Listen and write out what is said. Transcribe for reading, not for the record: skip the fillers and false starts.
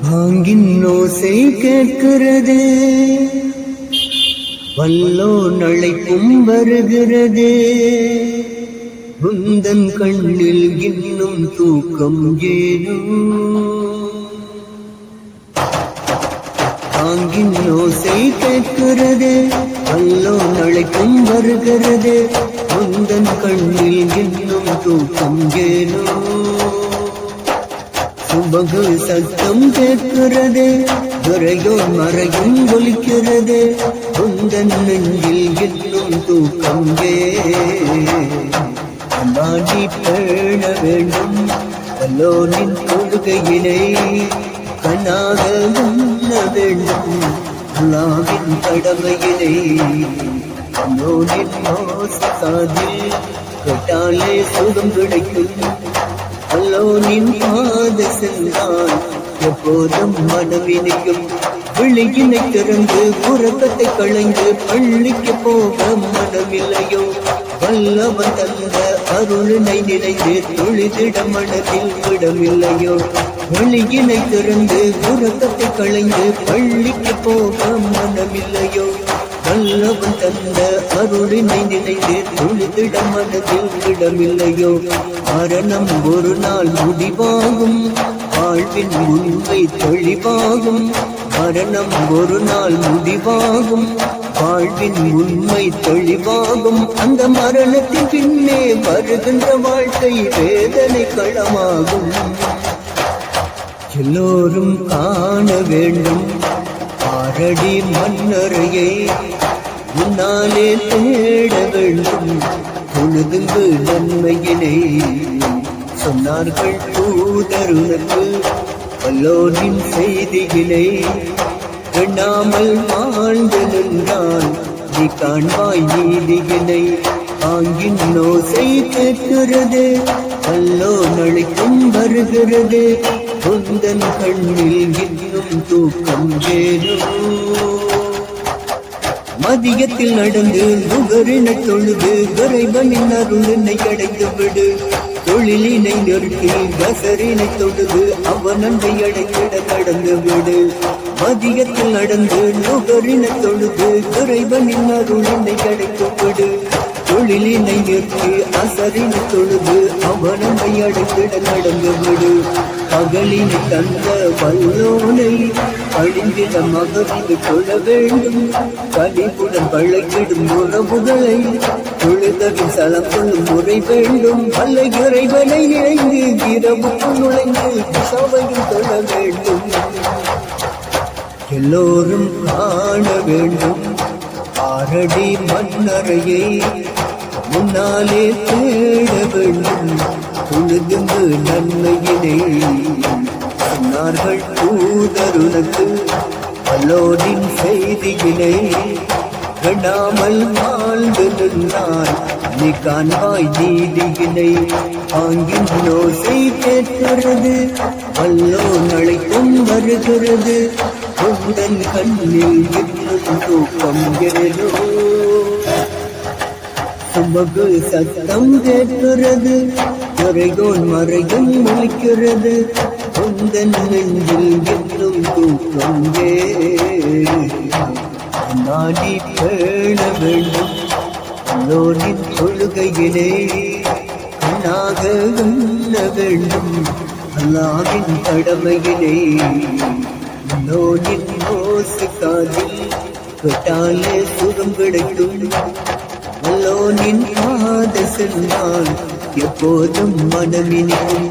பாங்கின் ஓசை கேட்கிறது, வல்லோ நழைப்பும் வருகிறது. உந்தன் கண்ணில் இன்னும் தூக்கம் ஏனோ? பாங்கின் ஓசை கேட்கிறது, வல்லோ நழைப்பும் வருகிறது. உந்தன் கண்ணில் இன்னும் தூக்கம் ஏனோ? சுபகு சத்தம் கேட்கிறது, துறையோ மறையும் ஒலிக்கிறது. உந்தன் நெஞ்சில் இன்னும் தூக்கம் ஏடி பேண வேண்டும். வல்லோனின் கொள்கையினை கண்ணாக உண்ண வேண்டும். அல்லாவின் கடமையினை வல்லோனின் மோசத்தாதில் கேட்டாலே சுகம் கிடைக்கும். வல்லோனின் பாத சென்றால் எப்போதும் மனமினிக்கும். விழியினை திறந்து உறக்கத்தை களைந்து பள்ளிக்கு போக மனமில்லையோ? வல்லவன் தந்த அருளினை நினைந்து தொழுதிட மனதில் விடமில்லையோ? விழியினை திறந்து உறக்கத்தை களைந்து பள்ளிக்கு போக மனமில்லையோ? வல்லவன் தந்த அருளினை நினைந்து தொழுதிட மனதில் விடமில்லையோ? மரணம் ஒரு நாள் முடிவாகும், வாழ்வின் உண்மை தெளிவாகும். மரணம் ஒரு நாள் முடிவாகும், வாழ்வின் உண்மை தெளிவாகும். அந்த மரணத்தின் பின்னே வருகின்ற வாழ்க்கை வேதனை களமாகும். எல்லோரும் காண வேண்டும் ஆரடி மன்னரையை, முன்னாலே தேட வேண்டும் பொழுதுங்கு நன்மையினை. சொன்னார்கள் தூதருனக்கு வல்லோனின் செய்தியினை, எண்ணாமல் வாழ்ந்து நின்றால் நீ காண்பாய் நீதியினை. ஆங்கின் ஓசை கேட்கிறது, வல்லோ நழைக்கும் வருகிறது. உந்தன் கண்ணில் இன்னும் தூக்கம் ஏனோ? மதியத்தில் நடந்து நுகரினை தொழுது இறைவனின் அருளினை அடைந்து விடு. தொழிலினை நிறுத்தி கசரினை தொழுது அவன் அன்பை அடைந்திட நடந்து விடு. மதியத்தில் நடந்து நுகரினை தொழுது இறைவனின் அருளினை அடைந்து விடு. தொழிலினை நிறுத்தி அசரினை தொழுது அவன் அன்பை அடைந்திட நடந்து விடு. பகலினை தந்த வல்லோனை அழிந்திட மகரிது கொள்ள வேண்டும். கனிப்புடன் பழக்கிடும் உறவுகளை தொழுதவின் சலம் கொள்ளும் முறை வேண்டும். அல்ல இறைவனை நினைந்து இரவுக்குள் நுழைந்து சபையும் தொழ வேண்டும். எல்லோரும் காண வேண்டும் ஆரடி மன்னரையை, முன்னாலே தேட வேண்டும் தொழுதுங்கு நன்மையினை. சொன்னார்கள் தூதருனக்கு வல்லோனின் செய்தியினை, எண்ணாமல் வாழ்ந்து நின்றால் நீ காண்பாய் நீதியினை. ஆங்கின் ஓசை கேட்கிறது, வல்லோ நழைக்கும் வருகிறது. உந்தன் கண்ணில் இன்னும் தூக்கம் ஏனோ? சுமகு சத்தம் கேட்கிறது, துறையோன் மறையும் ஒலிக்கிறது. உந்தன் நெஞ்சில் இன்னும் தூக்கம் நாடி பேண வேண்டும். வல்லோனின் கொள்கையினை கண்ணாக உண்ண வேண்டும். அல்லாவின் கடமையினை வல்லோனின் மோசக்காதில் கேட்டாலே சுகம் கிடைக்கும். வல்லோனின் பாத சென்றால் எப்போதும் மனமினிக்கும்.